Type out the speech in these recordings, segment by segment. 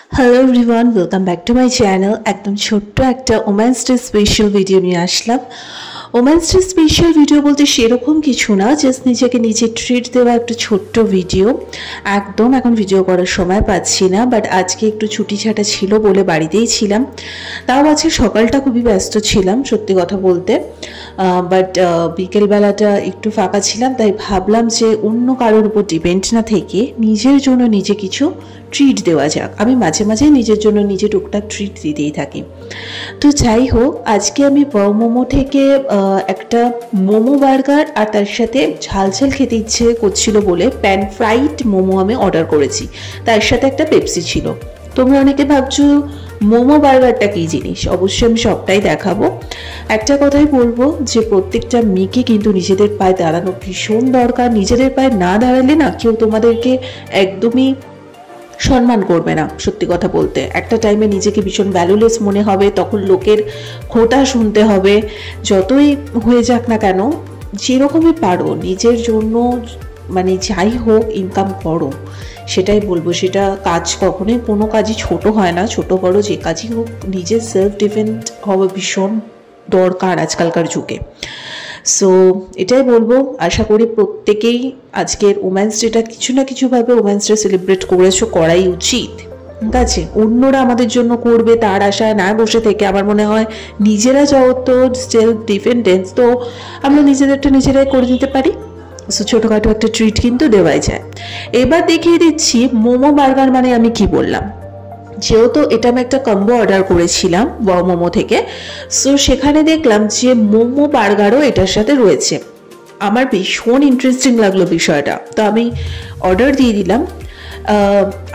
Hello everyone, welcome back to my channel. একদম ছোট্ট একটা ওমেন্স ডে স্পেশাল ভিডিও নিয়ে আসলাম। ওমেন্স ডে স্পেশাল ভিডিও বলতে সেরকম কিছু না, জাস্ট নিজেকে নিজে ট্রিট দেওয়া একটা ছোট্ট ভিডিও। একদম এখন ভিডিও করার সময় পাচ্ছি না, বাট আজকে একটু ছুটি ছাটা ছিল বলে বাড়িতেই ছিলাম। তাও আজকে সকালটা খুবই ব্যস্ত ছিলাম সত্যি কথা বলতে, বাট বিকেলবেলাটা একটু ফাঁকা ছিলাম, তাই ভাবলাম যে অন্য কারোর উপর ডিপেন্ড না থেকে নিজের জন্য নিজে কিছু ট্রিট দেওয়া যাক। আমি মাঝে মাঝে নিজের জন্য নিজে টুকটাক ট্রিট দিতেই থাকি। তো যাই হোক, আজকে আমি ওয়াও মোমো থেকে একটা মোমো বার্গার আর তার সাথে ঝাল ঝাল খেতে ইচ্ছে করছিল বলে প্যান ফ্রাইড মোমো আমি অর্ডার করেছি। তার সাথে একটা পেপসি ছিল। তোমরা অনেকে ভাবছো মোমো বার্গারটা কী জিনিস, অবশ্যই আমি সবটাই দেখাবো। একটা কথাই বলবো যে প্রত্যেকটা মেয়েকে কিন্তু নিজেদের পায়ে দাঁড়ানো ভীষণ দরকার। নিজেদের পায়ে না দাঁড়ালে না কেউ তোমাদেরকে একদমই সম্মান করবে না। সত্যি কথা বলতে একটা টাইমে নিজেকে ভীষণ ভ্যালুলেস মনে হবে, তখন লোকের খোঁটা শুনতে হবে। যতই হয়ে যাক না কেন, যেরকমই পারো নিজের জন্য মানে যাই হোক ইনকাম করো, সেটাই বলবো। সেটা কাজ কখনোই কোনো কাজই ছোট হয় না, ছোট বড় যে কাজই হোক নিজের সেলফ ডিপেন্ড হওয়া ভীষণ দরকার আজকালকার যুগে। সো এটাই বলবো, আশা করি প্রত্যেকেই আজকের ওমেন্স ডেটা কিছু না কিছুভাবে ওমেন্স ডে সেলিব্রেট করেছো, করাই উচিত। ঠিক আছে, অন্যরা আমাদের জন্য করবে তার আশায় না বসে থেকে আমার মনে হয় নিজেরা যত সেলফ ডিপেন্ডেন্স, তো আমরা নিজেদেরটা নিজেরাই করে দিতে পারি। সো ছোটোখাটো একটা ট্রিট কিন্তু দেওয়াই যায়। এবার দেখিয়ে দিচ্ছি মোমো বার্গার মানে আমি কি বললাম। যেহেতু এটা আমি একটা কম্বো অর্ডার করেছিলাম ওয়াও মোমো থেকে, সো সেখানে দেখলাম যে মোমো বার্গারও এটার সাথে রয়েছে। আমার ভীষণ ইন্টারেস্টিং লাগলো বিষয়টা, তো আমি অর্ডার দিয়ে দিলাম।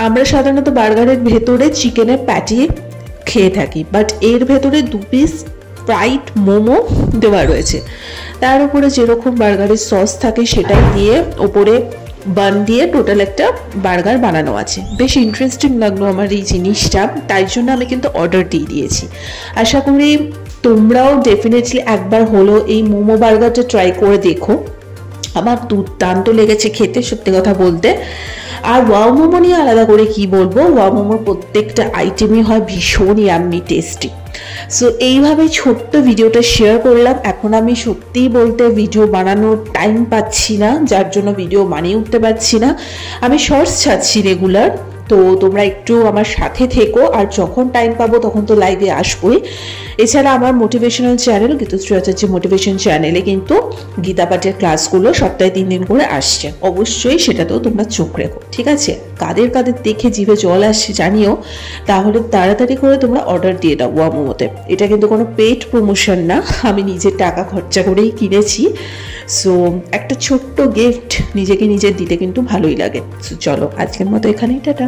আমরা সাধারণত বার্গারের ভেতরে চিকেনের প্যাটি খেয়ে থাকি, বাট এর ভেতরে 2 পিস ফ্রাইড মোমো দেওয়া রয়েছে। তার উপরে যেরকম বার্গারের সস থাকে সেটাই দিয়ে ওপরে বান দিয়ে টোটাল একটা বার্গার বানানো আছে। বেশ ইন্টারেস্টিং লাগলো আমার এই জিনিসটা, তাই জন্য আমি কিন্তু অর্ডার দিয়ে দিয়েছি। আশা করি তোমরাও ডেফিনেটলি একবার হলো এই মোমো বার্গারটা ট্রাই করে দেখো। আমার দুর্দান্ত লেগেছে খেতে, সত্যি কথা বলতে। আর ওয়াও মোমো নিয়ে আলাদা করে কি বলবো, ওয়াও মোমোর প্রত্যেকটা আইটেমই হয় ভীষণ ইয়াম্মি টেস্টি। সো এইভাবে ছোট্ট ভিডিওটা শেয়ার করলাম। এখন আমি সত্যিই বলতে ভিডিও বানানোর টাইম পাচ্ছি না, যার জন্য ভিডিও বানিয়ে উঠতে পারছি না। আমি শর্টস ছাড়ছি রেগুলার, তো তোমরা একটু আমার সাথে থেকো। আর যখন টাইম পাবো তখন তো লাইভে আসবোই। এছাড়া আমার মোটিভেশনাল চ্যানেল গীতশ্রী আচার্য মোটিভেশন চ্যানেলে কিন্তু গীতা পাঠের ক্লাসগুলো সপ্তাহে 3 দিন করে আসছে, অবশ্যই সেটাতেও তোমরা চোখ রেখো। ঠিক আছে, কাদের কাদের দেখে জিভে জল আসছে জানিও, তাহলে তাড়াতাড়ি করে তোমরা অর্ডার দিয়ে দাও ওয়াও মোমোতে। এটা কিন্তু কোনো পেড প্রমোশন না, আমি নিজের টাকা খরচা করেই কিনেছি। সো একটা ছোট্ট গিফট নিজেকে নিজের দিতে কিন্তু ভালোই লাগে। সো চলো আজকের মতো এখানেই, টাটা।